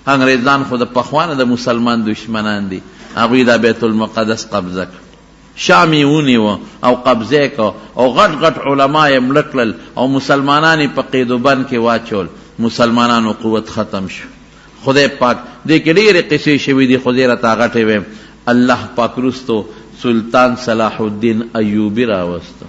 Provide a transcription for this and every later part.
انګریزان خو د پخوانه د مسلمان دشمنان دي، هغوی دا بیت المقدس قبضه کړ، شام یې ونیوه او قبضه کړ او غټ غټ علما یې مړه کړل او مسلمانان یې په قید و بند کې واچول، مسلمانانو قوت ختم شو. خدای پاک دې کې ډېرې قصې شوي دي، خو دې راته غټې ویم. الله پاک رستو سلطان صلاح الدین ایوبی راوسته،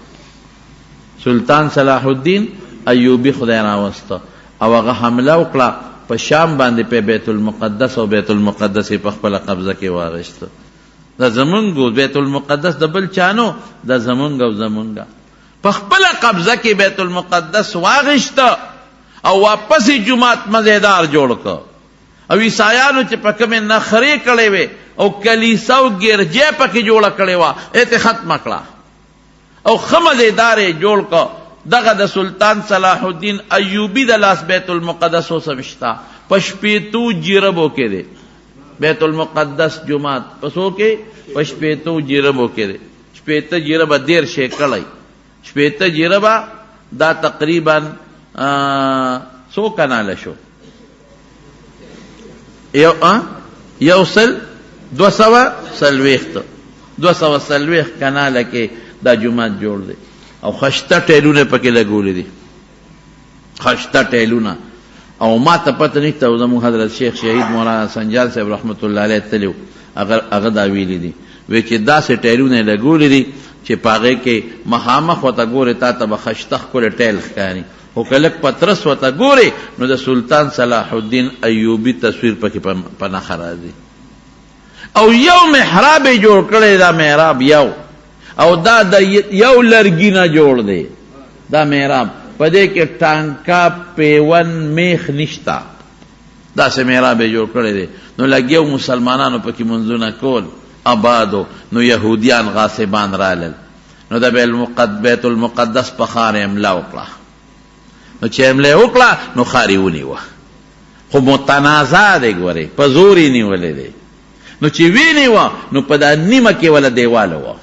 سلطان صلاح الدین ایوبی خدای راوسته او هغه حمله وکړه په شام باندې په بیت المقدس، او بیت المقدس په خپل قبضه کې واغشته. دا زمونږ بیت المقدس د بل چانو، دا زمونږ او زمونږ په خپل قبضه کې بیت المقدس واغشته او واپس جمعات مزیدار جوړ کړ. او عیسایانو چې په کومې نخرې کړې وې او کلیسا او ګرجې پکې جوړه کړې وه، ایته ختمه کړه او ښه مزیدار یې جوړ کړ. دغه د سلطان صلاح الدین ایوبی د لاس بیت المقدس اوسم شته، په شپېتو جربو کې دی بیت المقدس جمعات، پسو کې په شپېتو جربو کې دی. شپېته جربه 13 کړی، شپېته جربه دا تقریبا 100 کناله شو، یو سل 240 کناله کې دا جمعات جوړ دی او خشته ټیلونه پکې لګولې دي، خشته ټیلونه. او ما ته پته نشته، او زموږ حضرت شیخ شهید مولانا سنجان صاحب رحمت الله علیه تلو هغه دا ویلي دي، وی چې داسې ټیلونه لګولې دي چې په هغې کې مخامخ ورته ګورې تا ته به خشته ښکلی ټیل ښکاري، خو که لږ پترس ورته ګورې نو د سلطان صلاح الدین ایوبی تصویر پکې په نښه راځي. او یو محراب یې جوړ کړی، دا محراب یو، او دا د یو لرګي نه جوړ دی دا محراب، په دې کې ټانکا پیون میخ نشتا، داسې محراب یې جوړ کړی دی. نو لګیو مسلمانانو پکې منځونه کول، آبادو. نو یهودیان غاصبان رالل، نو د بیت المقدس په ښار یې حمله وکړه. نو چې حمله یې وکړه نو ښار یې ونیوه، خو متنازع دی، ګورې په زور یې نیولی دی. نو چې وینیوه نو په دا نیمه کې وله دیواله وه،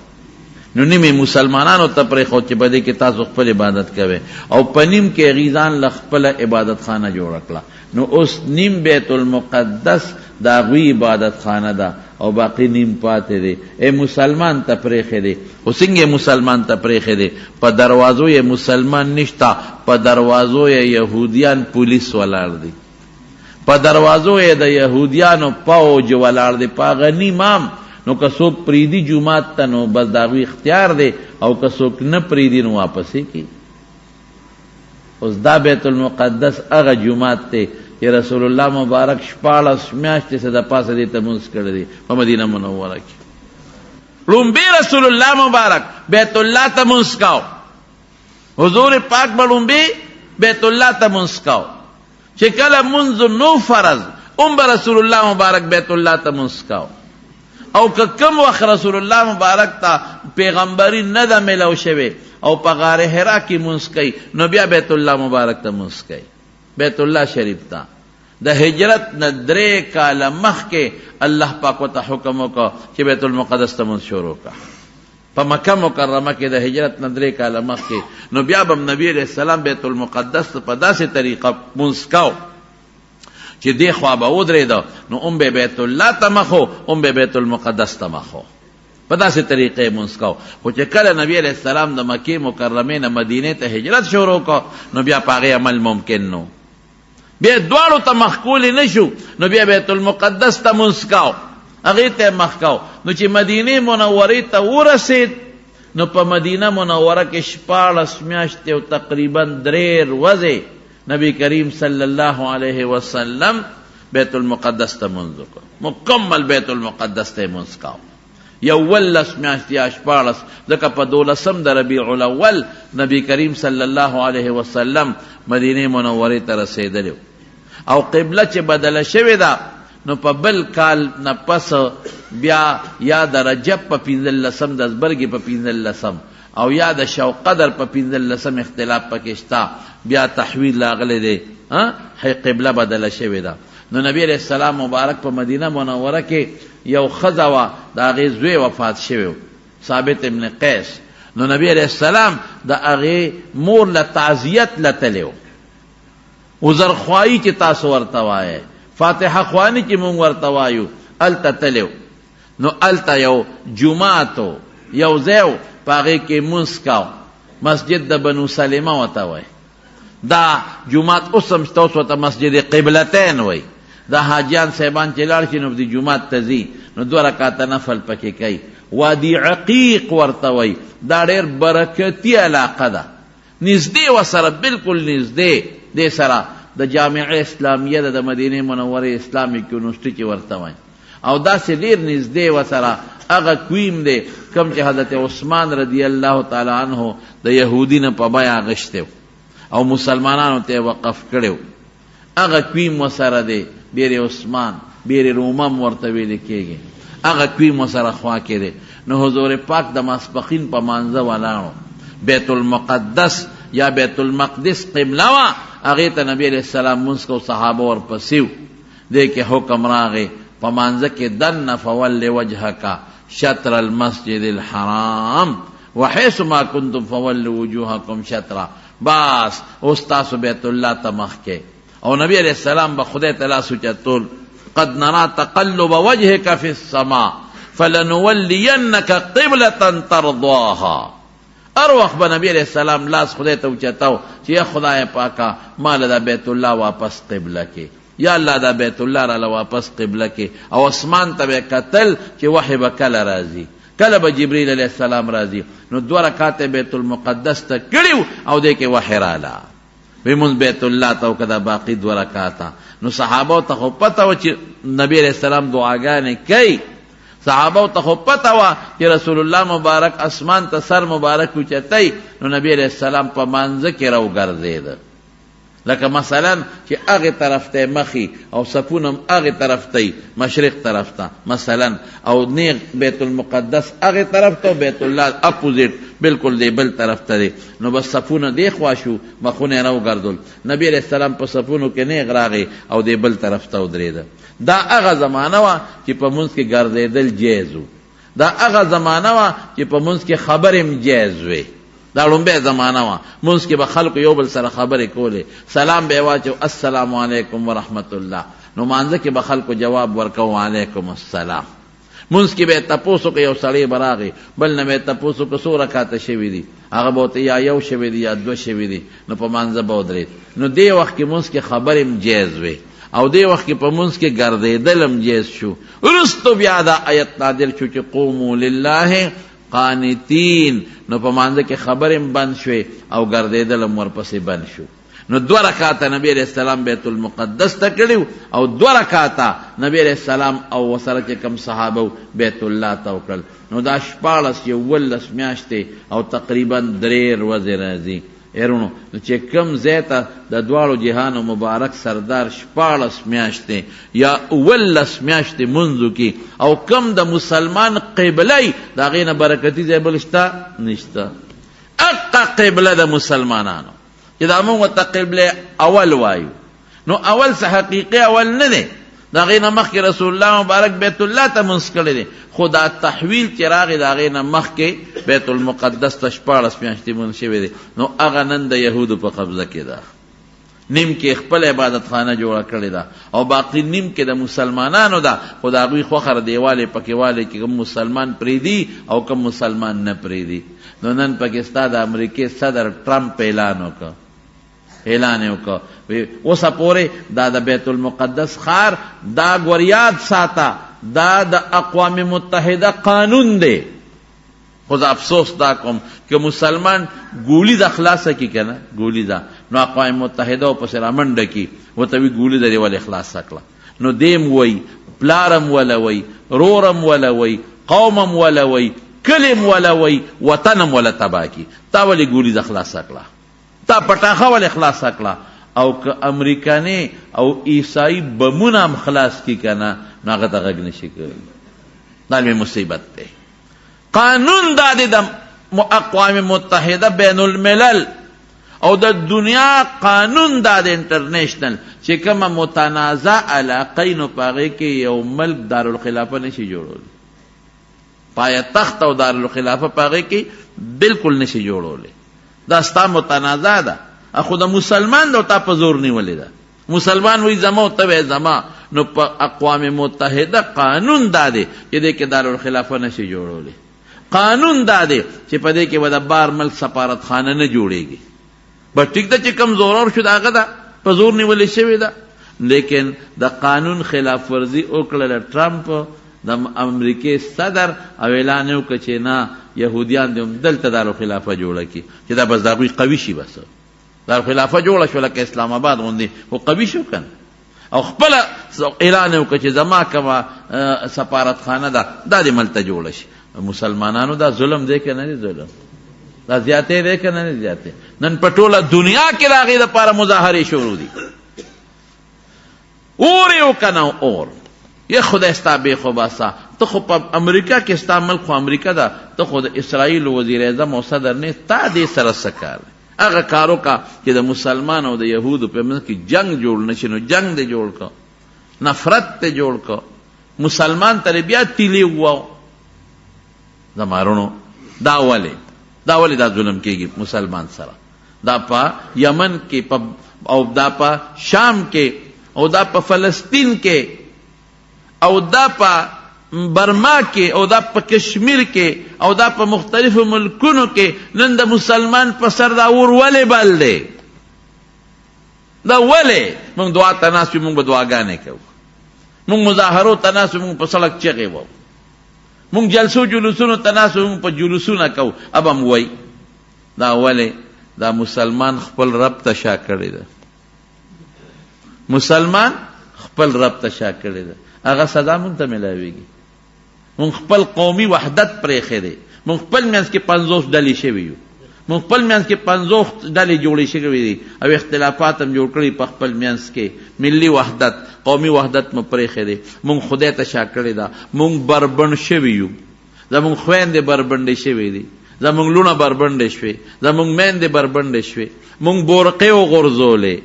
نو نیمه مسلمانانو ته پرېښود چې په دې کې تاسو خپل عبادت کوئ، او په نیم کې غیزان له خپله عبادت خانه جوړه کړه. نو اوس نیم بیت المقدس د هغوی عبادت خانه ده او باقي نیم پاتې دی. ای مسلمان ته پرېښی دی، خو څنګه مسلمان ته پرېښی دی؟ په دروازو یې مسلمان نشته، په دروازو یې یهودیان پولیس ولاړ دی، په دروازو یې د یهودیانو پوج ولاړ دی، په هغه نیم هم. نو که څوک پریدي جومات ته نو بس د هغوی اختیار دی، او که څوک نه پریدي نو واپسې کی. اوس دا بیت المقدس هغه جومات دی چې رسول الله مبارک 14 میاشتې څه د پاسه دې ته مونځ کړی دی په مدینه منوره کې. لومبی رسول الله مبارک بیت الله ته مونځ کاو، حضور پاک به لومبی بیت الله ته مونځ کاو. چې کله مونځ نو فرض به رسول الله مبارک بیت الله ته مونځ کاو. او که کم وخت رسول الله مبارک ته پیغمبري نه ده میلاو شوې او په غار حرا کې مونځ کوي، نو بیا بیت الله مبارک ته مونځ کوي، بیت الله شریف ته. د هجرت نه 3 کاله مخکې الله پاک ورته حکم وکړ چې بیت المقدس ته مونځ شروع کړه، په مکه مکرمه کې د هجرت نه 3 کاله مخکې. نو بیا به نبی علیہ السلام بیت المقدس ته په داسې طریقه مونځ کاو چې دی خوا به ودرېده، نو به بیت الله ته مخو، به بیت المقدس ته مخو، په داسې طریقې مونځ کاو. خو چې کله نبی علیہ السلام د مکې مکرمې نه مدینې ته هجرت شروع کړ، نو بیا په هغې عمل ممکن نو، بیا دواړو ته مخ کولی نه شو، نو بیا بیت المقدس ته مونځ کاو، هغې ته یې مخ کاو. نو چې مدینې منورې ته ورسېد، نو په مدینه منوره کې 14 میاشتې او تقریبا 3 ورځې نبی کریم صلی الله علیه وسلم بیت المقدس ته مونځ وکړ، مکمل بیت المقدس ته مونځ کاو. 11 میاشتې یا 14، ځکه په 12 د ربیع الاول نبی کریم صلی الله علیه وسلم مدینه منورې ته رسېدلی، او قبله چې بدله شوې ده، نو په بل کال نه پس بیا یا د رجب په 15 د ازبرګې په 15 او یا د شوقدر په 15 اختلاف پکې شته، بیا تحویل راغلی دی، قبله بدله شوې ده. نو نبی علیہ السلام مبارک په مدینه منوره کې یو ښځه وه، د هغې زوی وفات شوی و، ثابت ابن قیس. نو نبی علیہ السلام د هغې مور له تعزیت له تلی و، عذرخواهي چې تاسو ورته وایئ، فاتحه خوانی چې مونږ ورته وایو الته تلو نو الته یو جمعاتو یو ځای په هغې کې مونځ کاو مسجد د بنو سلمه ورته وایي دا جمعات اوس هم شته اوس ورته مسجد قبلتین وایي دا حاجیان صاحبان چې لاړ شي نو د جمعات ته ځي نو 2 رکعاته نفل پکې کوي وادي عقیق ورته وایي دا ډېر برکتي علاقه ده نږدې ورسره بلکل نږدې دې سره د جامعه اسلامیه د مدینې منورې اسلامي یونیورسټي چې ورته وایي او داسې ډېر نږدې ورسره هغه کویم دی کوم چې حضرت عثمان رضی الله تعالی عنه د یهودي نه په بیه اخیستی او مسلمانانو ته وقف کړی هغه کویم ورسره دی بیر عثمان بیر رومم ورته ویل کېږي هغه کویم ورسره خوا کې دی نو حضور پاک د ماسپخین په مانځه ولاړو بیت المقدس یا بیت المقدس قبله وه هغې ته نبی علیہ السلام مونځ کو صحابه ورپسې و دې کې حکم راغی په مانځه کې دنه فول وجهک شطر المسجد الحرام وحیث ما کنتم فولوا وجوهکم شطرا بس اوس تاسو بیت الله ته مخ کې او نبی علیہ السلام به خدای ته لاس اوچتول قد نرى تقلب وجهك في السماء فلنولينك قبلة ترضاها ار وخت به نبی علیہ السلام لاس خدای ته اوچتاو چې یا خدای پاکا مال دا بیت الله واپس قبله کې یا الله دا بیت الله را واپس قبله کې او اسمان ته به قتل چې وحی به کله راځي کله به جبرئیل علیہ السلام راځي نو 2 رکعات بیت المقدس ته کړیو او دې کې وحی رااله بمون بیت الله ته کدا باقی 2 رکعات نو صحابه ته خو پته و چې نبی علیہ السلام دعاګانې کوي صحابه ته خو پته و چې رسول الله مبارک اسمان ته سر مبارک اوچتی نو نبی علیہ السلام په مانځه کې راوګرځېده لکه مثلا چې هغې طرف ته مخی او صفونه هغې طرف ته مشرق طرف ته مثلا او نیغ بیت المقدس هغې طرف ته بیت الله اپوزیټ بالکل دی بل طرف ته دی نو بس صفونه دی خوا شو مخونه یې راوګرځول نبی علیہ السلام په صفونو کې نیغ راغی او دی بل طرف ته ودرېده دا هغه زمانه وه چې په منځ کې ګرځېدل جایز و دا هغه زمانه وه چې په منځ کې خبرې هم جایز وې دا لومبه زمانہ وا منځ کې به خلق یو بل سره خبرې کولې سلام به واچو السلام علیکم ورحمت الله نو مانځه کې به خلق جواب ورکو علیکم السلام منځ کې به تپوسو کې یو سړی براغي بل نه به تپوسو کې 100 رکعات شوي دي هغه به یا یو شوي دي یا 2 شوي دي نو په مانځه به ودرېد نو دې وخت کې منځ کې خبرې هم جایز وي او دې وخت کې په منځ کې ګرځېدل هم جایز شو وروستو بیا دا آیت نازل شو چې قوموا لله قانتین نو په مانځه کې خبرې بند شوې او ګرځېدل هم ورپسې بند شو نو 2 رکعاته نبی علیہ السلام بیت المقدس ته کړیو او 2 رکعاته نبی علیہ السلام او وسره چې کم صحابه بیت الله ته وکړل نو دا 14 یولس میاشتې او تقریبا 3 ورځې راځي ایرونو چې کم زیته د دواړو جهانو مبارک سردار 14 میاشتې یا 19 میاشتې منځو کې او کم د مسلمان قبله دا غینه برکتی ځای بل شته نشته اقا قبله د مسلمانانو چې دا موږ ته قبله اول وایو نو اول څه حقیقي اول نه دی دا غینه مخکې رسول الله مبارک بیت الله ته منځ کړی دی خو دا تحویل چې راغی دا غینه مخکې بیت المقدس ته 14 میاشتې منځ شوی دی نو هغه نن د یهودو په قبضه کې ده نیم کې خپل عبادت خانه جوړه کړې ده او باقی نیم کې د مسلمانانو ده خو د هغوی خوخر دیواله پکې والی چې کوم مسلمان پریدي او کوم مسلمان نه پریدي نو نن پاکستان د امریکې صدر ټرمپ اعلان وکړ اوسه پورې دا د بیت المقدس ښار دا ګوریاد ساته دا د اقوام متحده قانون دی خو زه افسوس دا کوم که مسلمان ګولی د خلاصه کی کنه ګولی دا نو اقوام متحده په سره منډه کی وته وی ګولی د ول اخلاص کړه نو دیم وای پلارم ولا وای رورم ولا وای قومم ولا وای کلم ولا وای وطنم ولا تباکی تا ولی ګولی د خلاص کړه تا پټاخه ول اخلاص کړه او که امریکانی او عیسائی بمونه هم خلاص کی کنه ناغه ته غږ نشي کوي دا لوی مصیبت ده قانون دا د اقوام متحده بین الملل او د دنیا قانون دا د انټرنیشنل چې کومه متنازع علاقین په هغې کې یو ملک دارالخلافه نشي جوړولی پایه تخت او دارالخلافه په هغې کې بالکل نشي جوړولی دا ستا متنازع ده خو د مسلمان د تا په زور نیولې ده مسلمان وی زما او ته وی زما نو په اقوام متحده قانون داده چې دې کې دارالخلافه نشي جوړولی. قانون داده چې په دې کې به د بار ملک سفارتخانه نه جوړېږي. بس ټیک ده چې کم زورور شو د هغه ده په زور نیولې شوې ده، لیکن د قانون خلاف ورزي وکړله ټرمپ د امریکې صدر او اعلان یې وکړ چې نه یهودیان دې دلته دارالخلافه جوړه کړي چې دا بس د هغوی قوي شي. بس دارالخلافه جوړه شوه لکه اسلام آباد غوندې، خو قوي شو که او خپله اعلان یې وکړ چې زما کومه سفارتخانه ده دا دې ملته جوړه شي. مسلمانانو دا ظلم دی که نه دی ظلم؟ دا زیاتې دی که نه دی زیاتې؟ نن په ټوله دنیا کې د هغې دپاره مظاهرې شروع دي. اور یې وکنه اور یا خدای ستا بیخ وباسه، ته خو په امریکا کې ستا ملک خو امریکا ده، ته خو د اسرائیل وزیر اعظم او صدر نه، تا دې سره څه کار دی؟ هغه کار وکړه چې د مسلمان او د یهودو په منځ کې جنگ جوړ نه شي، نو جنگ دې جوړ کړه، نفرت دې جوړ کړه، مسلمان ته بیا تیلی وواو. زمارونو دا ولې دا ظلم کېږي مسلمان سره؟ دا په یمن کې او دا په شام کې او دا په فلسطین کې او دا په برما کې او دا په کشمیر کې او دا په مختلفو ملکونو کې نن د مسلمان په سر دا اور ولې بل دی؟ دا ولې؟ موږ دعا ته ناست یو، موږ به دعاګانې کوو، موږ مظاهرو ته ناست یو، موږ په سړک چغې وو، موږ جلسو جلوسونو ته ناست یو، موږ په جلوسونه کوو. اب هم وایي دا ولې؟ دا مسلمان خپل رب ته شا کړی ده، مسلمان خپل رب ته شا کړی ده، هغه سزا موږ ته ملاویږي. موږ خپل قومي وحدت پرېښی دی، موږ خپل منځ کې 50 ډلې شوي یو، موږ خپل منځ کې 50 ډلې جوړې شوي دي او اختلافات هم جوړ کړي په خپل منځ کې. ملي وحدت قومي وحدت مو پرېښی دی، موږ خدای ته شا کړې ده، موږ بربند شوي یو، زموږ خویندې بربندې شوي دي، زموږ لوڼه بربندې شوې، زموږ میندې بربندې شوې، موږ بورقې وغورځولې،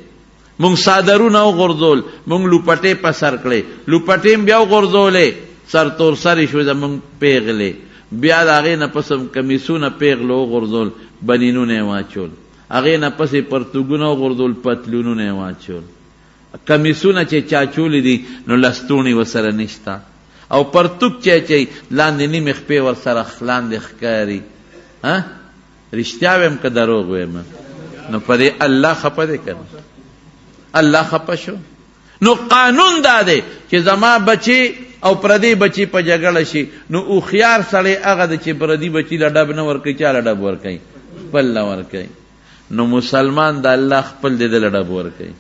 موږ صادرونه وغورځول، موږ لوپټې په سر کړې، لوپټې هم بیا وغورځولې، سر تور سرې شوې زموږ پیغلې، بیا د هغې نه پس کمیسونه پیغلو وغورځول، بنینونه یې واچول، هغې نه پسې پرتوګونه وغورځول، پتلونونه یې واچول. کمیسونه چې چا چولې دي نو لستوڼې ورسره نشته، او پرتوګ چې لاندې نیمې خپې ورسره لاندې ښکاري. رښتیا ویم که دروغ ویم؟ نو په دې الله خفه دی که نه؟ الله خفه شو. نو قانون دا دی چې زما بچی او پردی بچی په جګړه شي، نو هوښیار سړی هغه دی چې پردي بچي له ډب نه ورکوي، چا له ډب ورکوي؟ خپل له ورکوي. نو مسلمان د الله خپل دی، د له ډب ورکوي،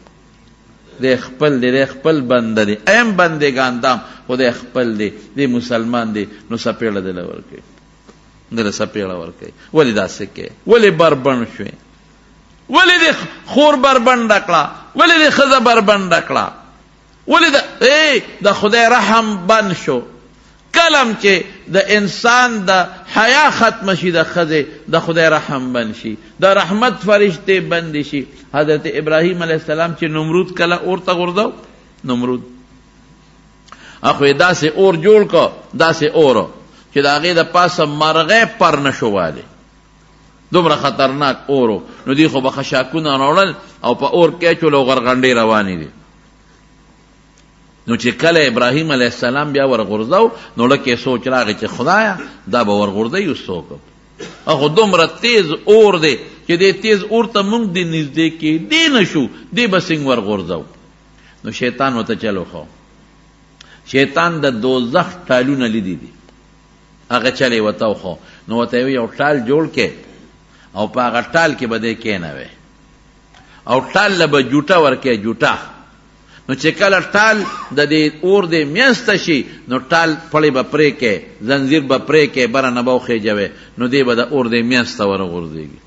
دی خپل دی، دی خپل بنده دی، ایم بندگان دام خو دی خپل دی، دی مسلمان دی، نو سپېړه دی له ورکوي، دی له سپېړه ورکوي. ولې داسې کوې؟ ولې بربند شوې؟ ولې دې خور بربنډه کړه؟ ولې دې ښځه بربنډه کړه؟ ولې د خدای رحم بند شو؟ کلم چې د انسان د حیا ختم شي، د ښځې د خدای رحم بند شي، د رحمت فرشتې بند شي. حضرت ابراهیم علیه السلام چې نمرود کله اور ته غورځاو، نمرود اخو یې داسې اور جوړ کړ، داسې اور چې د هغې د پاسه مرغۍ پر نه شو والی، دومره خطرناک اورو. نو دی خو به خشاکونه راوړل او په اور کې اچول او غرغنډې روانې دي. نو چې کله ابراهیم علیه السلام بیا ورغورځاو، نو لکه سوچ راغی چې خدایا دا به ورغورځوي څوک؟ اخو دومره تیز اور دی چې دې تیز اور ته موږ دې نږدې کېدی نه شو، دې به څنګه ورغورځو؟ نو شیطان ورته چلو خو، شیطان د دوزخ ټالونه لیدي دي، هغه چلې ورته وخو. نو ورته یو ټال جوړ کې او په هغه ټال کې به دی کېنوې او ټال له به جوټه ورکې، جوټه. نو چې کله ټال د دې اور دې میسته شي، نو ټال پړې به پرې کې، زنځیر به پرې کې، بره نه به وخېجوې، نو دی به د اور دې میسته ورغورځېږي.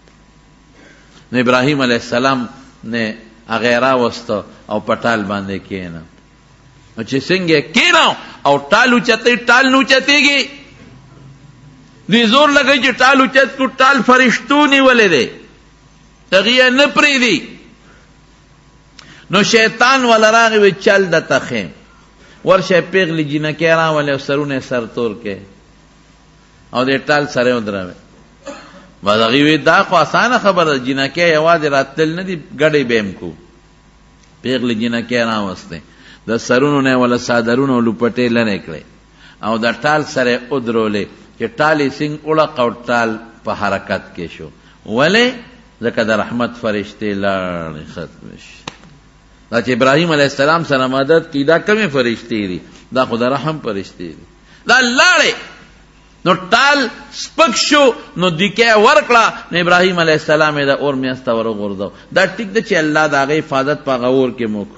نو ابراهیم علیه السلام نه هغې راوسته او په ټال باندې کېنه. نو چې څنګه کېنو او ټال اوچتې، ټال نه اوچتېږي، دوی زور لګوي چې ټال اوچت کړو، ټال فرشتو نیولی دی، هغې یې نه پرېږدي. نو شیطان والا راغی وی چل دته خیم، ورشه پیغلی جینکې راولې او سرونه سر تور کې او دې ټال سره ودروي. بعد هغې وی دا خو اسانه خبره ده، جینکې یوازې راتلل نه دي، ګډې به یم کو. پیغلی جینکې راوستې، د سرونو نه ولا صادرونو لپټې لنه کړې او د ټال سره ودرولې چې ټالې سنگ اړه او ټال په حرکت کې شو ولې ځکه د رحمت فرشتې لاړې ختم شي دا چې ابراهیم علیه السلام سره مدد کی دا کومې فرشتې دي دا خو د رحم فرشتې دي دا لاړې نو ټال سپک شو نو دیکه ورکړه نو ابراهیم علیه السلام دا اور میاسته ورغورځو دا ټیک ده چې الله د هغې حفاظت په هغه اور کې موک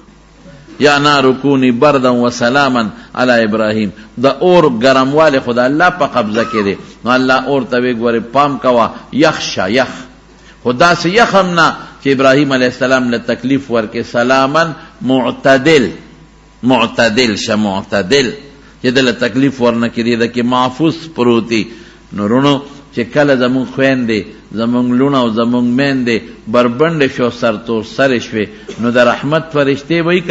یا نار کونی بردا و سلاما علی ابراهیم دا اور ګرمواله خدا الله په قبضه کې دی نو الله اور ته وی ګوره پام کوا یخشا یخ خدا سے یخم نه چې ابراهیم علیه السلام له تکلیف ورکې سلاما معتدل شه معتدل چې دل تکلیف ورنه کړي دا کې محفوظ پروتي نورونو چې کله زمون خويندې زمون لونه او زمون میندې بربند شو سرتو سر شوي نو د رحمت فرشتې وای ک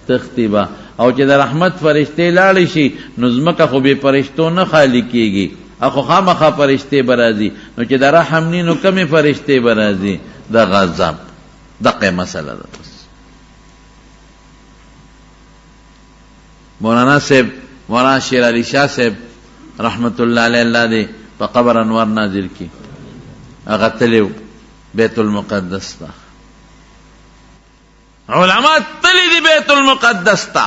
تختیبا او چې د رحمت فرشتې لاړ شي نو زمکه خو به فرشتو نه خالی کیږي اخو خامخا فرشتې برازي نو چې د رحم ني نو کمی فرشتې برازي د غضب دغه مسله ده مولانا صاحب مولانا شیر علی شاہ صاحب رحمت الله علیه الله دې په قبر انوار نازل کی هغه تلو بیت المقدس تا علماء تلی دی بیت المقدس تا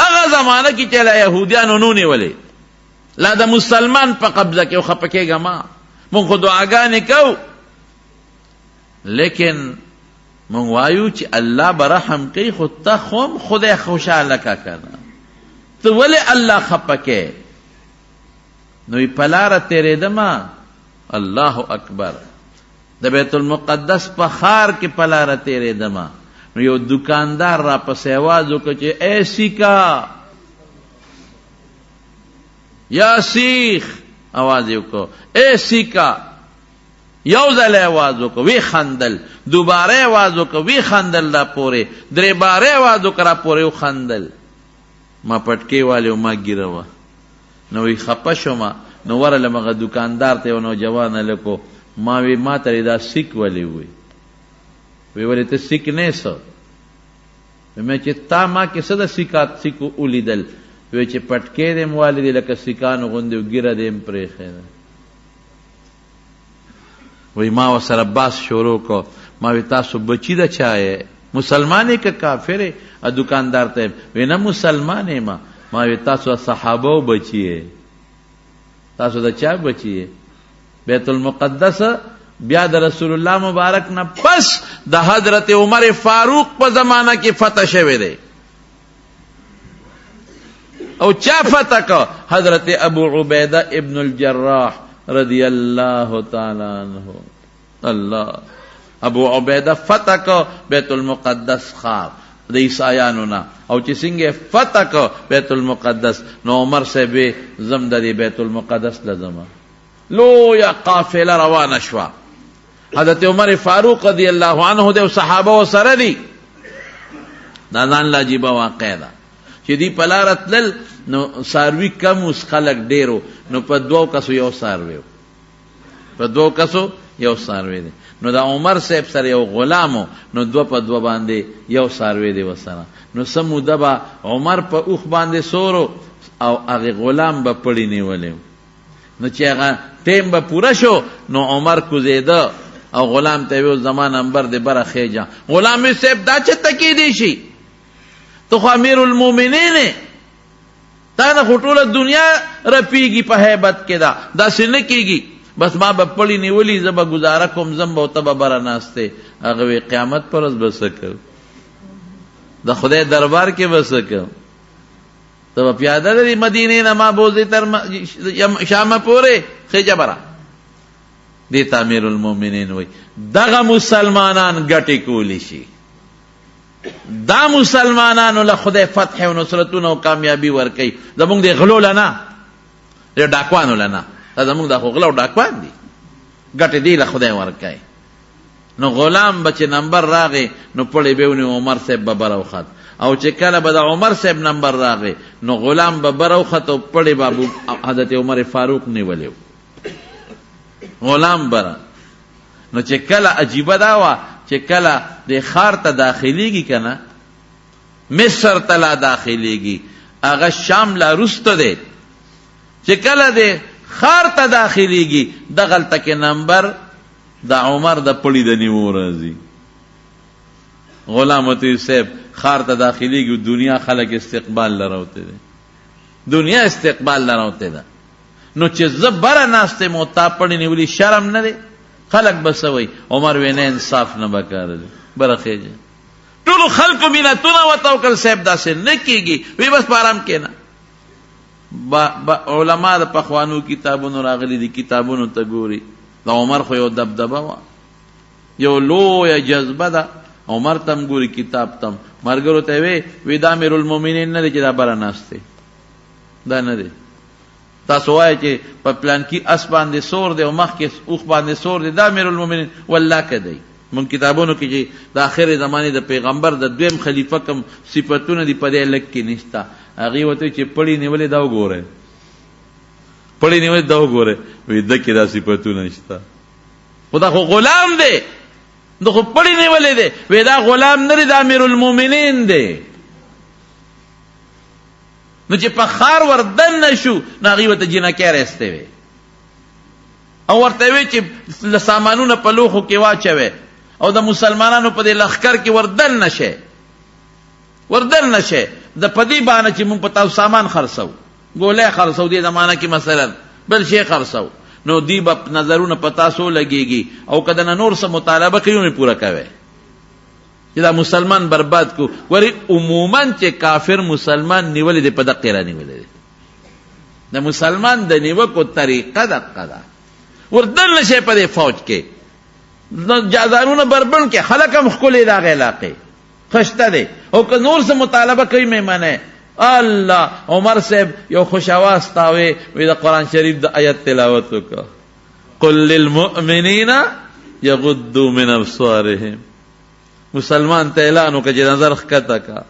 هغه زمانہ کې چې لا يهوديانو نونی ولې لا د مسلمان په قبضه کې خپکهګه ما مونږ خو دعاګانې کو لیکن مونږ وایو چې الله برحم کوي خو ته خوم خدای خوشاله کا کنه تو ولی اللہ خپکے نوی پلار تیرے دما اللہ اکبر د بیت المقدس په خار کې پلار تیرے دما نو یو دکاندار را پسې आवाज وکړ چې اے سیکا یا سیخ आवाज وکړ اے سیکا یو ځل आवाज وکړ وی خندل دوباره आवाज وکړ وی خندل دا پوره درې باره आवाज وکړه پوره خندل ما پټکی والے ما ګیروا نو وی خپه شوم نو ورله مغه دکاندار ته نو جوان لکو ما وی ما ته دا سیک ولی وی ولې ته سیک نه سو مې چې تا ما کې صد سیکات سیکو ولیدل وی چې پټکی دې موالدي لکه سیکانو غوندو ګیره دې پرې خنه وی ما وسره باس شروع کو ما وی تاسو بچی دا چای مسلمانې که کافر ا دکاندار ته وینا مسلمانې ما وی تاسو صحابه بچی تاسو دا چا بچی بیت المقدس بیا د رسول الله مبارک نه پس د حضرت عمر فاروق په زمانہ کې فتح شوه دی او چا فتح کا حضرت ابو عبیدہ ابن الجراح رضی اللہ تعالی عنہ اللہ ابو عبیدہ فتح کا بیت المقدس خار د عیسایانو نه او چې څنګه فتح کا بیت المقدس نو عمر سے به زم د بیت المقدس لزما لو یا قافله روانه شوا حضرت عمر فاروق رضی اللہ عنہ د صحابه سره دي دا ځان لاجیب واقع ده چې دی پلارت لل نو ساروی کم اوس خلق ډیرو نو په دوو کسو یو ساروی په دوو کسو یو ساروی دی نو دا عمر صاحب سره یو غلامو نو دو په دو باندې یو ساروی دی وسره نو سمو دبا عمر په اوخ باندې سورو او هغه غلام به پړی نیولې نو چې هغه ټیم به پورا شو نو عمر کوزیده او غلام ته یو زمان نمبر دی بره خېجا غلام صاحب دا چې تکی دی شي تو خو امیر المؤمنین تا نه ټوله دنیا رپیږي په hebat کې دا سن کېږي بس ما به پړی نیولی زبا گزاره کوم زم به تبه بره ناسته هغه قیامت پر ورځ بسکو د خدای دربار کې بسکو ته پیاده لري مدینه نه ما بوزي تر شام پورې خېجه برا دې تعمیر المؤمنین وای دغه مسلمانان ګټي کولی شي دا مسلمانانو له خدای فتح او نصرتونه او کامیابی ورکي زمونږ د غلو لنا د ډاکوانو لنا زمونږ د غلو ډاکوان دي ګټي دی له خدای ورکي نو غلام بچ نمبر راغی نو پړې بهونی عمر صاحب ببرو خط او چې کله به د عمر صاحب نمبر راغی نو غلام ببرو خط او پړې بابو حضرت عمر فاروق نیولیو غلام برا نو چې کله عجیب دا وا چې کله د خار ته داخليږي کنه مصر تلا داخليږي هغه شام لا رسته دی چې کله دی خار ته داخليږي دغلته کې نمبر د عمر د پړی د نیو راځي. غلام طیب صاحب خار ته داخليږي دنیا خلک استقبال لراوته دي دنیا استقبال لراوته ده نو چې زبره ناشته مو تا پړی نیولي شرم نه دی خلک بسوي عمر وینه انصاف نه وکړي برخېږي ټول خلق ملتونه وتوکل صاحب داسې نه کیږي وی بس پارام کینا علماء د پخوانو کتابونو راغلي دي کتابونو ته ګوري د عمر خو یو دبدبه وا یو لویه جذبه ده عمر تم ګوري کتاب تم مرګرو ته وی دا امیر المؤمنین نه چې دا بره ناشته دا نه دی تاسو وایي چې په پلان کې اس باندې سور دی او مخ کې اوخ باندې سور دی دا امیر المؤمنین والله کدی مون کتابونو کې چې د آخر زمانه د پیغمبر د دویم خلیفہ کوم صفاتونه دی په دې لک کې نشتا هغه وته چې پړی نیولې دا وګوره پړی نیولې دا وګوره وې د کې دا صفاتونه نشتا خدا خو غلام دی د خو پړی نیولې دی وې دا غلام نه دی د امیر المؤمنین دی نو چې په خار وردن نشو نو هغه وته جنکه راسته وي او ورته وی چې سامانونه په لوخو کې واچوي او د مسلمانانو په دې لخر کې وردن نشه د پدی باندې چې مونږ په تاسو سامان خرڅو ګولې خرڅو دې زمانہ کې مثلا بل شي خرڅو نو دی په نظرونه پتا سو لګيږي او کله نور څه مطالبه کوي نه پورا کوي چې دا مسلمان برباد کو وری عموما چې کافر مسلمان نیولې دې په دقه را نیولې د مسلمان د نیوکو طریقه دقه ده وردن نشه په دې فوج کې جازانونه بربند کې خلک هم خولې دا علاقې خشته دي او که نور څه مطالبه کوي مې منه الله عمر صاحب یو خوش आवाज تاوي وې د قران شریف د آیت تلاوت وکړه قل للمؤمنین یغضوا من ابصارهم مسلمان ته اعلان وکړه چې نظر ښکته کا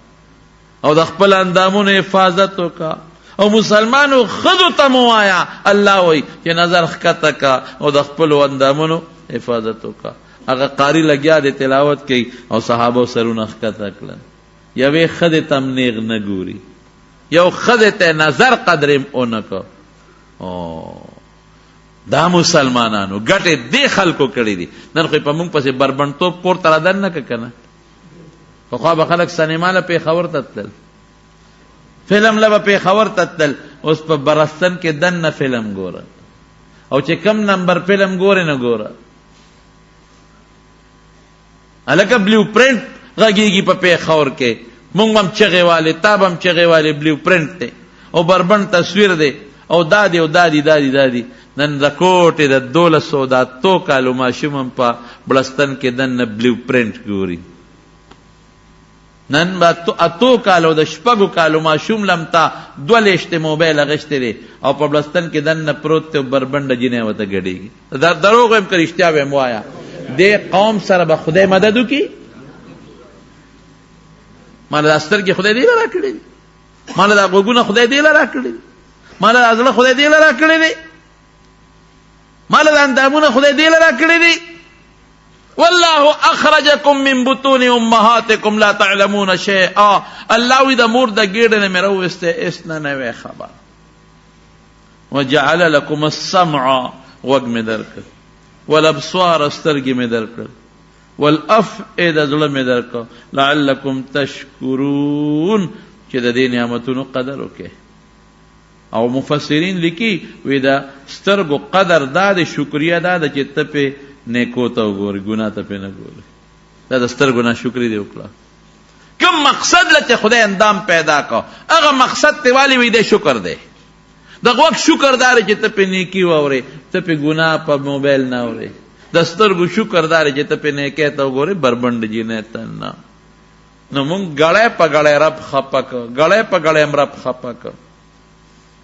او د خپل اندامونو حفاظت وکړه او مسلمانو خذو تموایا الله وای چې نظر ښکته کا او د خپل اندامونو حفاظت وکړه هغه قاری لګیا د تلاوت کوي او صحابه سرونه ښکته کړل یوې خدای تم نیغ نه ګوري یو خدای ته نظر قدرم اونکو او دا مسلمانانو ګټه دې خلکو کړی دي نن خو په موږ پسې بربندتوب پور تر دن نه کنه خو خو به خلک سینماله په خبر تتل فلم لبا په خبر تتل اوس په برستن کې دن نه فلم ګوره او چې کم نمبر فلم ګوره نه ګوره الکه بلو پرنٹ غږیږي په خبر کې مونږ هم چغې والے تاب هم چغې والے بلو پرنٹ ته او بربند تصویر دی او دادی او دادی نن د کوټه د 1200 د تو کالو ماشوم په بلستان کې دن بلو پرنٹ ګوري نن با تو کالو د شپږو کالو ماشوم لمتا دولشته موبایل غشته دی او په بلستان کې دن پروت ته بربند جنې وته غړيږي دروغ هم کرشتیا به موایا د قوم سره به خدای مدد وکي مال داستر کې خدای دې لرا کړی مال دا غوګونه خدای دې لرا کړی مال دا ازله خدای دې لرا کړی مال دا اندامونه خدای دې لرا کړی دي والله اخرجکم من بطون امهاتکم لا تعلمون شیئا الله وی د مور د ګډه نه مروسته اسنه نه خبر وجعل لكم السمع وغم درک والابصار استرګ می درک والافئده ظلم می درک لعلکم تشکرون چې د دې نعمتونو قدر وکړي او مفسرین لیکي وی دا سترګو قدر دا د شکریا دا د چې ته په نیکو ته وګوري ګناه ته په نه ګوري دا د سترګو نه شکرې دی وکړه کوم مقصد لته خدای اندام پیدا کا هغه مقصد ته والی وی د شکر دی دغه وخت شکردار چې ته په نیکی ووري ته په ګناه په موبایل نه ووري د سترګو شکردار چې ته په نیکی ته وګوري بربند جی نه تنه نو مونږ غړې په غړې رب خپک غړې په غړې رب خپک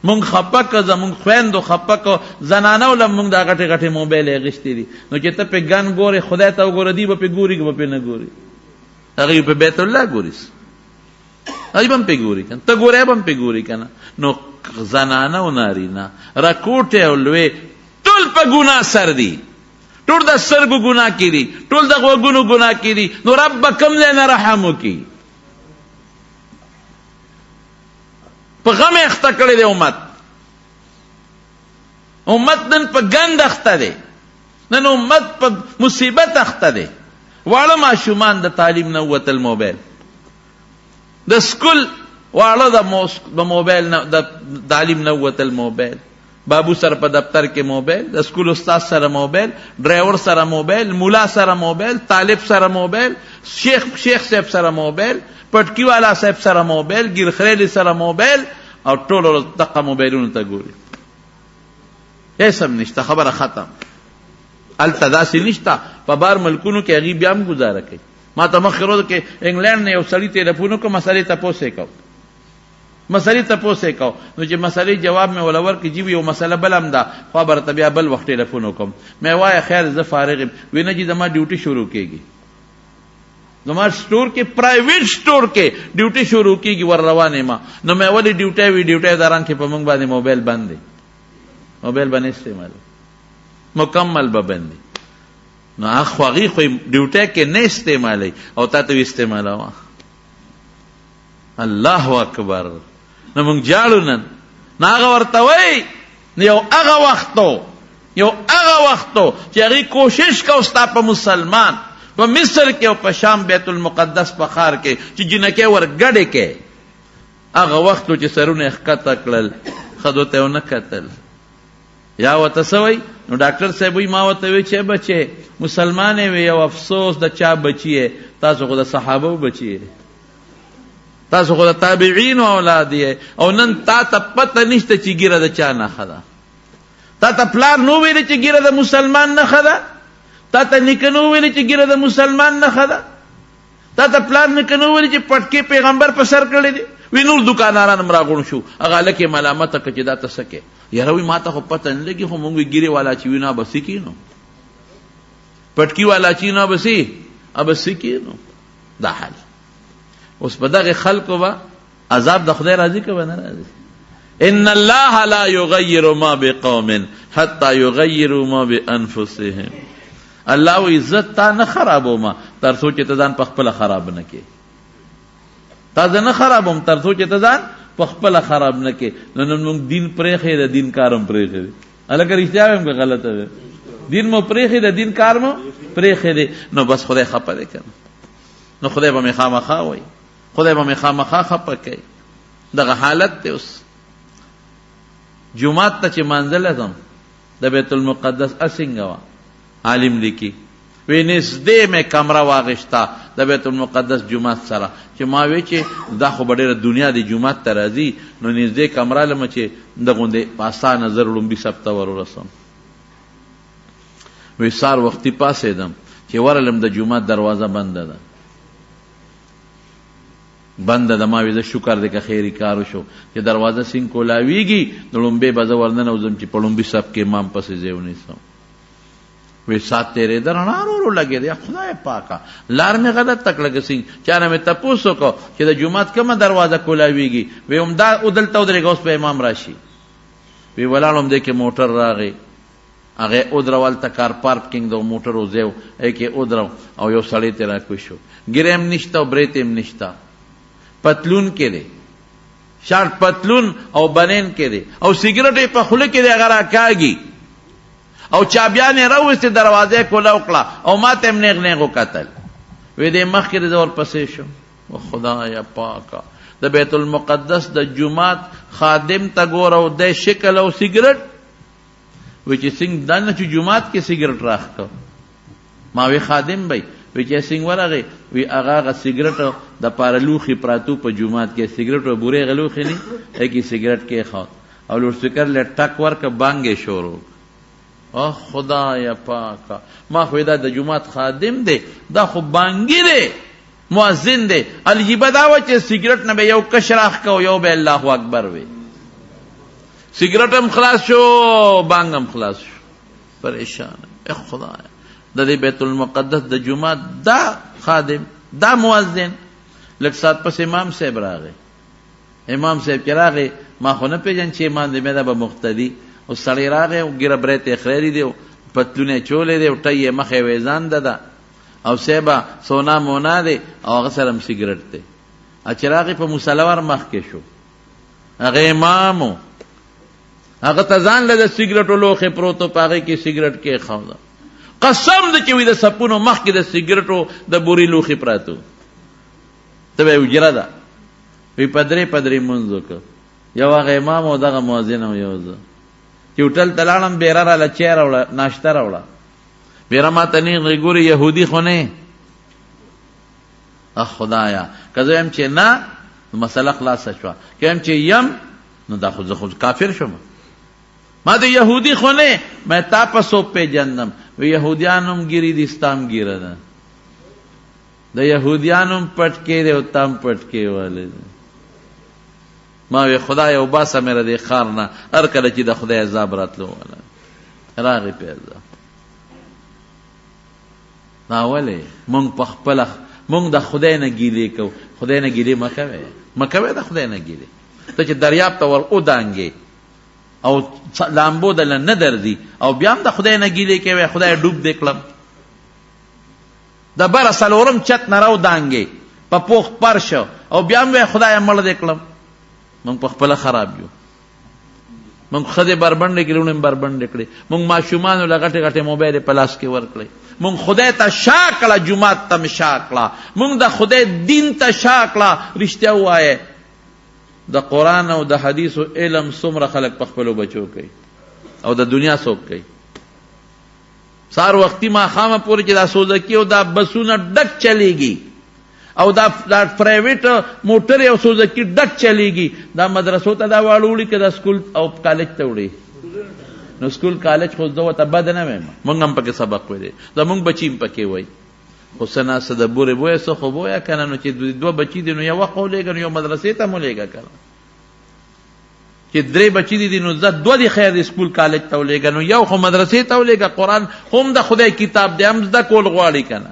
مونږ خپک زمونږ خويندو خپک زنانه ول مونږ دا غټه غټه موبایل غشتي دي نو چې ته په ګن ګوري خدای ته وګوري دی په ګوري په نه ګوري هغه په بیت الله ګوري هغه هم په ګوري کنه ته ګورې هم په ګوري کنه نو زنانه او نارینا راکوټه او لوی ټول په ګناه سر دي ټول د سرګو ګناه کړي ټول د غوګونو ګناه کړي نو رب کم له رحم وکي په غم اخته کړی دی امت نن په ګند اخته دی، نن امت په مصیبت اخته دی. واړه ماشومان د تعلیم نه وتل، موبایل د سکول واړه د موبایل نه د تعلیم نه وتل، موبایل بابو سره په دفتر کې موبایل، د سکول استاد سره موبایل، ډرایور سره موبایل، مولا سره موبایل، طالب سره موبایل، شیخ صاحب سره موبایل، پټکی والا صاحب سره موبایل، ګیرخریلی سره موبایل، او ټول دغه موبایلونو ته ګوري. هیڅ هم نشته، خبره ختم. هلته داسې نشته. په بار ملکونو کې هغوی بیا هم ګزاره کوي. ما ته مخکې ورځ کې انګلینډ نه یو سړي تیلیفون وکړو، مسلې تپوس یې کو. نو چې مسلې جواب مې وله ورکړي، جي یو مسله بل هم ده، خوا به راته بیا بل وخت ټیلیفون وکړم. مې وایه خیر زه فارغ یم. وی نه جي زما ډیوټي شروع کېږي، زما سټور کې پرایویټ سټور کې ډیوټي شروع کېږي، ور روان یم. نو مې ولې ډیوټی وي؟ ډیوټی داران کې په موږ باندې موبایل بند دی، موبایل باندې استعمال مکمل به بند دی. نو هغوی خو ډیوټی کې نه استعمالی او تا ته وی استعمالوه. الله اکبر. نو موږ جاړو نن. نو هغه ورته وایي یو هغه وخت چې هغوی کوشش کو ستا په مسلمان په مصر کې او په شام بیت المقدس په ښار کې چې جنکۍ ورګډې کې، هغه وخت چې سرونه یې ښکته کړل، ښځو ته یې ونه کتل. یا ورته څه وایي؟ نو ډاکټر صاحب وایي ما ورته وایي چې بچې مسلمان یې وي، یو افسوس د چا بچي یې، تاسو خو د صحابو بچي یې، تاسو خو د تابعینو اولاد یې، او نن تا ته پته نشته چې ګیره د چا نښه ده. تا ته پلار نو ویلې چې ګیره د مسلمان نښه ده؟ تا ته نیکه نو ویلې چې ګیره د مسلمان نښه ده؟ تا ته پلار نیکه نو ویلې چې پټکې پیغمبر په سر کړی دی؟ وی نور دکانداران هم راغون شو، هغه هلک یې ملامته کړه چې دا ته څه کوې؟ یاره وی ما ته خو پته نه لګي، خو مونږ ګیرې والا چې وي نو به څه کېنو، پټکي والا چې نو به څه کېنو. دا حال اوس په دغه خلکو به عذاب د خدای راځي که به نه راځي؟ ان الله لا یغیر ما بقوم حتی یغیروا ما بانفسهم. الله و عزت تا نه خرابوم تر څو چې ته ځان په خپله خراب نه کې. تا زه نه خرابوم تر څو چې ته ځان په خپله خراب نه کې. نو نن موږ دین پرېښی د دین کار هم پرېښی دی. هلکه رښتیا وایم که غلطه دی؟ دین مو پرېښی د دین کار مو پرېښی دی. نو بس خدای خفه دی که نه؟ نو خدای به مې خامخا وایي، خدای به مې خامخا خفه کوي. دغه حالت دی. اوس جومات ته چې مانځله ځم د بیت المقدس څنګه وه؟ عالم لیکي وی نږدې مې کمره واغېسته د بیت المقدس جومات سره، چې ما وی چې دا خو به ډېره دنیا دی جومات ته راځي، نو نږدې کمره لمه چې دغوندې په اسانه زر لومبي صف ته ور ورسم. وی سار وختي پاسېدم چې ورلم د جومات دروازه بنده ده، بنده ده. ما وی زه شکر دی که خیري کار وشو چې دروازه څنګ کولاویږي، نو لومبې به زه ورننوځم چې په لومبي صف کې امام پسې ځای ونیسم. وی سات تیرېده، رڼا ورو ورو لګېده. خدای پاکه لار مې غلط تکړه کسي. چا نه مې تپوس وکړو چې د جومات کومه دروازه کولاویږي؟ وی همدا دلته ودرېږه اوس به امام راشي. وی ولاړم دی کې موټر راغی، هغه ودرول ته کار پارکینګ د موټرو ځای و، هغې کې ودرو او یو سړی ترې راکوز شو. ګیرې هم نشته او برېت هم نشته، پتلون کې دی، شارټ پتلون او بنین کې دی، او سګرټ یې په خوله کې دی، هغه راکاږي، او چابیان یې راوستې دروازه یې کوله وکړه، او ما ته یې نیغ نیغ وکتل. وی دی مخکې دی زه ورپسې شم. خدایه پاکه د بیت المقدس د جومات خادم ته ګوره او دی شکل او سګرټ. وی چې څنګه دا نه چې جومات کې سګرټ راښکه؟ ما وی خادم بی. وی چې څنګه ورغی؟ وی هغه سګرټ د پاره لوښي پراتو په جومات کې، سګرټ و بورې هغه لوښي نه، هغې کې سګرټ کېښود او لوډسپیکر له ټک ورکه بانګ یې شروع. خدای پاکه ما خو دا د جومات خادم دی، دا خو بانګي دی، مؤذن دی. عجیبه دا وه چې سګرټ نه به یو کش راښکه او یو به الله اکبر وی. سګرټ هم خلاص شو، بانګ هم خلاص شو. پریشان خدای د دې بیت المقدس د جومات دا خادم، دا مؤذن. لږ ساعت پس امام صاحب راغی. امام صاحب چې راغی ما خو نه پېژن چې امام دی، مې دا به مقتدي. او سړی راغی او ګیره برېت یې خریدي دی، پتلون یې چولی دی، او ټی یې مخ یې ویزان ده، او صاحبه سونا مونا دی، او هغه سره هم سګرټ دی. چې راغی په مصلی ور مخکې شو، هغه امامو، هغه ته ځان له د سیګریټو لوښې پروتو، په هغې کې سیګریټ کېښوده. قسم ده چې وي د سپونو مخکې د سیګریټو د بوري لوښې پراته. ته به یې اجره ده، وی په درې مونځ وکړه. یو هغه امام او دغه مؤذن او یو زه چې هوټل ته لاړم، بیره راله چای راوړه، ناشته راوړه. بیره ما ته نیغې ګورې یهودي خو نه. خدایا که زه یم چې نه نو مسله خلاصه شوه، که یم چې یم نو دا خو زه خو کافر شوم. ما د یهودي خو نه، ما تا په څوک پیژندم. و یهودیان هم ګیري دي، ستا هم ګیره ده. د یهودیانو هم پټکې دی او تا هم پټکې والی دی. ما وی خدای وباسه مې د ښار نه، هر کله چې د خدای عذاب راتلو والا راغی پې عذاب. دا ولې مونږ په خپله مونږ د خدای نه ګیلې کوو. خدای نه ګیلې مه کوئ د خدای نه ګیلې. ته چې دریاب ته ور ودانګې او لامبو دله نه درځي او بیا هم د خدای نه ګیلې کوې، خدای ډوب دې کړم. د بره څلورم چت نه راودانګې په پوخ پر شو او بیا هم وایې خدای مړ دې کړم. مونږ په خپله خراب یو. مونږ ښځې بربنډې کړې، لوڼې بربنډې کړې. مونږ ماشومانو له غټې غټې موبایلې په لاس کې ورکړې. مونږ خدای ته شا کړه، جومات ته مې شا کړه. مونږ د خدای دین ته شا کړه. رښتیا ووایه د قرآن او د حدیثو علم څومره خلک په خپلو بچو کوي او د دنیا څوک کوي. سهار وختي ماښامه پورې چې دا سوزکي او دا بسونه ډک چلیږي او دا پرایویټ موټرې او سوزکي ډک چلیږي، دا مدرسو ته دا واړه وړي که دا سکول او کالج ته وړي؟ نو سکول کالج خو زه ورته بد نه وایم، مونږ هم پکې سبق ویلی، زمونږ بچي هم پکې وایي. خو څه ناسته د بورې بویه څه خو بویه که نه. نو چې دوه بچي دي نو یوه خو ولېږه، نو یو مدرسې ته مو لېږه که نه. چې درې بچي دي نو دوه دي خیر دی سکول کالج ته ولېږه، نو یو خو مدرسې ته ولېږه. قرآن هم د خدای کتاب دی، هم زده کول غواړي که نه.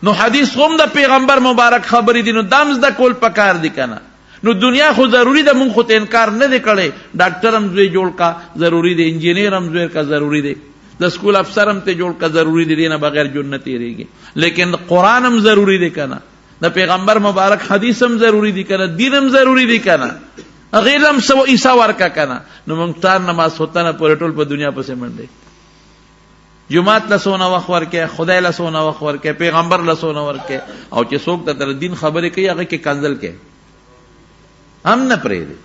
نو حدیث هم د پیغمبر مبارک خبرې دي، نو دا هم زده کول پکار دي که نه. نو دنیا خو ضروری ده، مونږ خو ته انکار نه دی کړی. ډاکټر هم زوی جوړ کا ضروری دی، انجینیر هم زوی کا ضروری دی، د سکول افسر هم ته جوړ کا ضروری دی، دینه بغیر ژوند نه تېرېږي. لیکن قرآن هم ضروری دی که نه، د پیغمبر مبارک حدیث هم ضروری دی که نه، دین هم ضروری دی که نه، هغې له هم څه عیسا ورکه که نه. نو مونږ تار نه ماسخوتنه پورې ټول په دنیا پسې منډئ. جماعت له څونه وخت ورکې، خدای له څونه وخت ورکې، پیغمبر له څونه ورکې. او چې څوک ته د دین خبرې کوي هغه کې کنځل کې هم نه پرېږدي.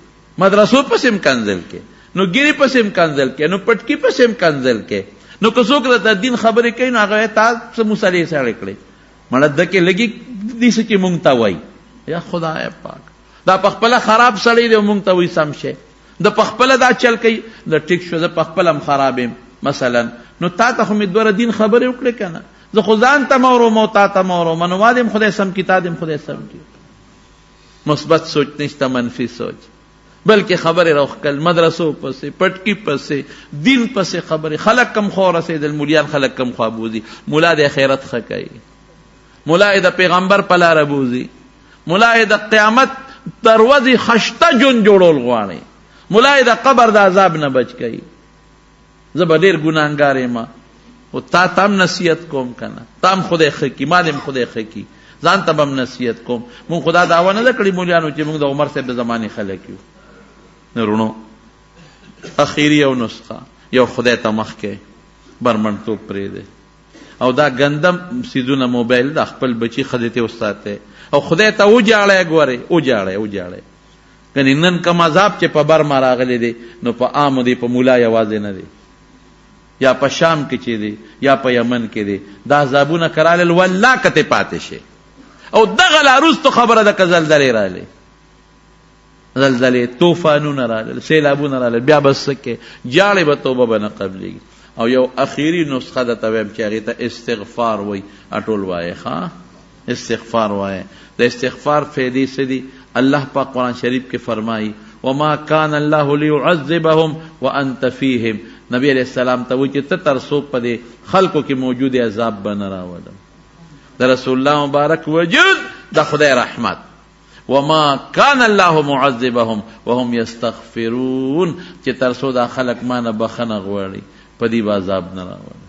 مدرسو پسې هم کنځل کې، نو ګیري پسې هم کنځل کې، نو پټکي پسې هم کنځل کې. نو که څوک د دین خبرې کوي نو هغه تا څه مصالې سړې کړې مړه دکې لګي دي څه چې مونږ ته وایي. یا خدای پاک دا په خپله خراب سړی دی او مونږ ته وایي سم شی. د په خپله دا چل کوي، د ټیک شو زه په خپله هم خراب یم مثلا. نو تا ته خو مې دوره دین خبرې وکړې که نه. زه خو ځان ته موروم او تا ته موروم، نو ما دې هم خدای سم کي، تا دې هم خدای سم کي. مثبت سوچ نشته، منفي سوچ. بلکې خبرې راوښکل مدرسو پسې، پټکي پسې، دین پسې خبرې. خلک کم خوا رسېدل، مولیان خلک کم خوا بوځي. مولا د خیرت ښه کوي، مولا یې د پیغمبر په لاره بوځي، مولا یې د قیامت تر ورځې خشته ژوند جوړول غواړي، مولا یې د قبر د عذاب نه بچ کوي. زه به ډېر ګناهګار یم خو تا ته هم نصیحت کوم که نه، تا هم خدای ښه کي، ما دې هم خدای ښه کي، ځان ته به هم نصیحت کوم. مونږ خو دا دعوه نه ده کړې مولیانو چې مونږ د عمر صاحب د زمانې خلک یو. نرونو اخیری یو نسخه، یو خدای ته مخ کې برمنټوب پرېږدئ او دا ګندم سیزونه موبایل د خپل بچي ښځې ته وساتئ او خدای ته وجاړئ. ګورئ وجاړئ. کنې نن کم عذاب چې په برما راغلی دی نو په عامو دی، په مولا یوازې نه دی، یا په شام کې چې دی یا په یمن کې دی. دا عذابونه کرالل والله کته پاتې شي. او دغه لا وروستو خبره ده که زلزلې راغلې، زلزلې طوفانونه راغلل، سیلابونه راغلل، بیا به څه کې جاړې به توبه به نه قبلېږي. او یو اخیری نسخه درته وایم چې هغې ته استغفار وایي. اټول وایې ښه استغفار وایې. د استغفار فایدې څه دي؟ الله پاک قرآن شریف کې فرمایي وما کان الله لیعذبهم وانت فیهم. نبی علیہ السلام ته وایي چې ته تر څو په دې خلکو کې موجود عذاب به نه راولم. د رسول الله مبارک وجود د خدای رحمت. وما کان الله معذبهم وهم یستغفرون، چې تر څو دا خلک ما نه بخنه غواړي په دې به عذاب نه راولم.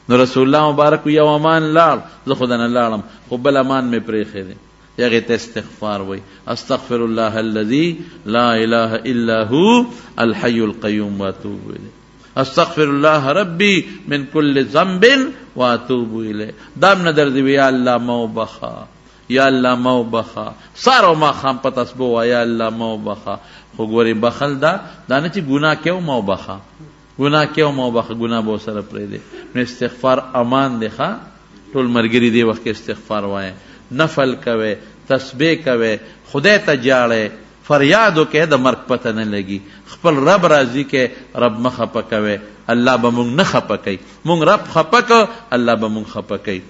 نو رسول الله مبارک یو امان لاړ، زه خو دنه لاړم خو بل امان مې پرېښی دی. هغه ته استغفار وای. استغفر الله الذي لا اله الا هو الحي القيوم واتوب الیه. استغفر الله ربي من كل ذنب واتوب الیه. دام ندر دی یا الله مو بخا، یا الله مو بخا، سارو ما خام پتاس بو یا الله مو بخا. خو ګوري بخل دا نه چې ګناه کېو مو بخا، ګناه کېو مو بخا، ګناه به سره پرې دی. نو استغفار امان دی ښا. ټول مرګري دی وخت استغفار وای، نفل کوي، تسبیح کوي، خدای ته جاړي، فریادو کې د مرګ پته نه لګي، خپل رب راضي کې رب مخه پکوي، الله به مونږ نه خپه کوي، مونږ رب خپه کو الله به مونږ خپه کوي.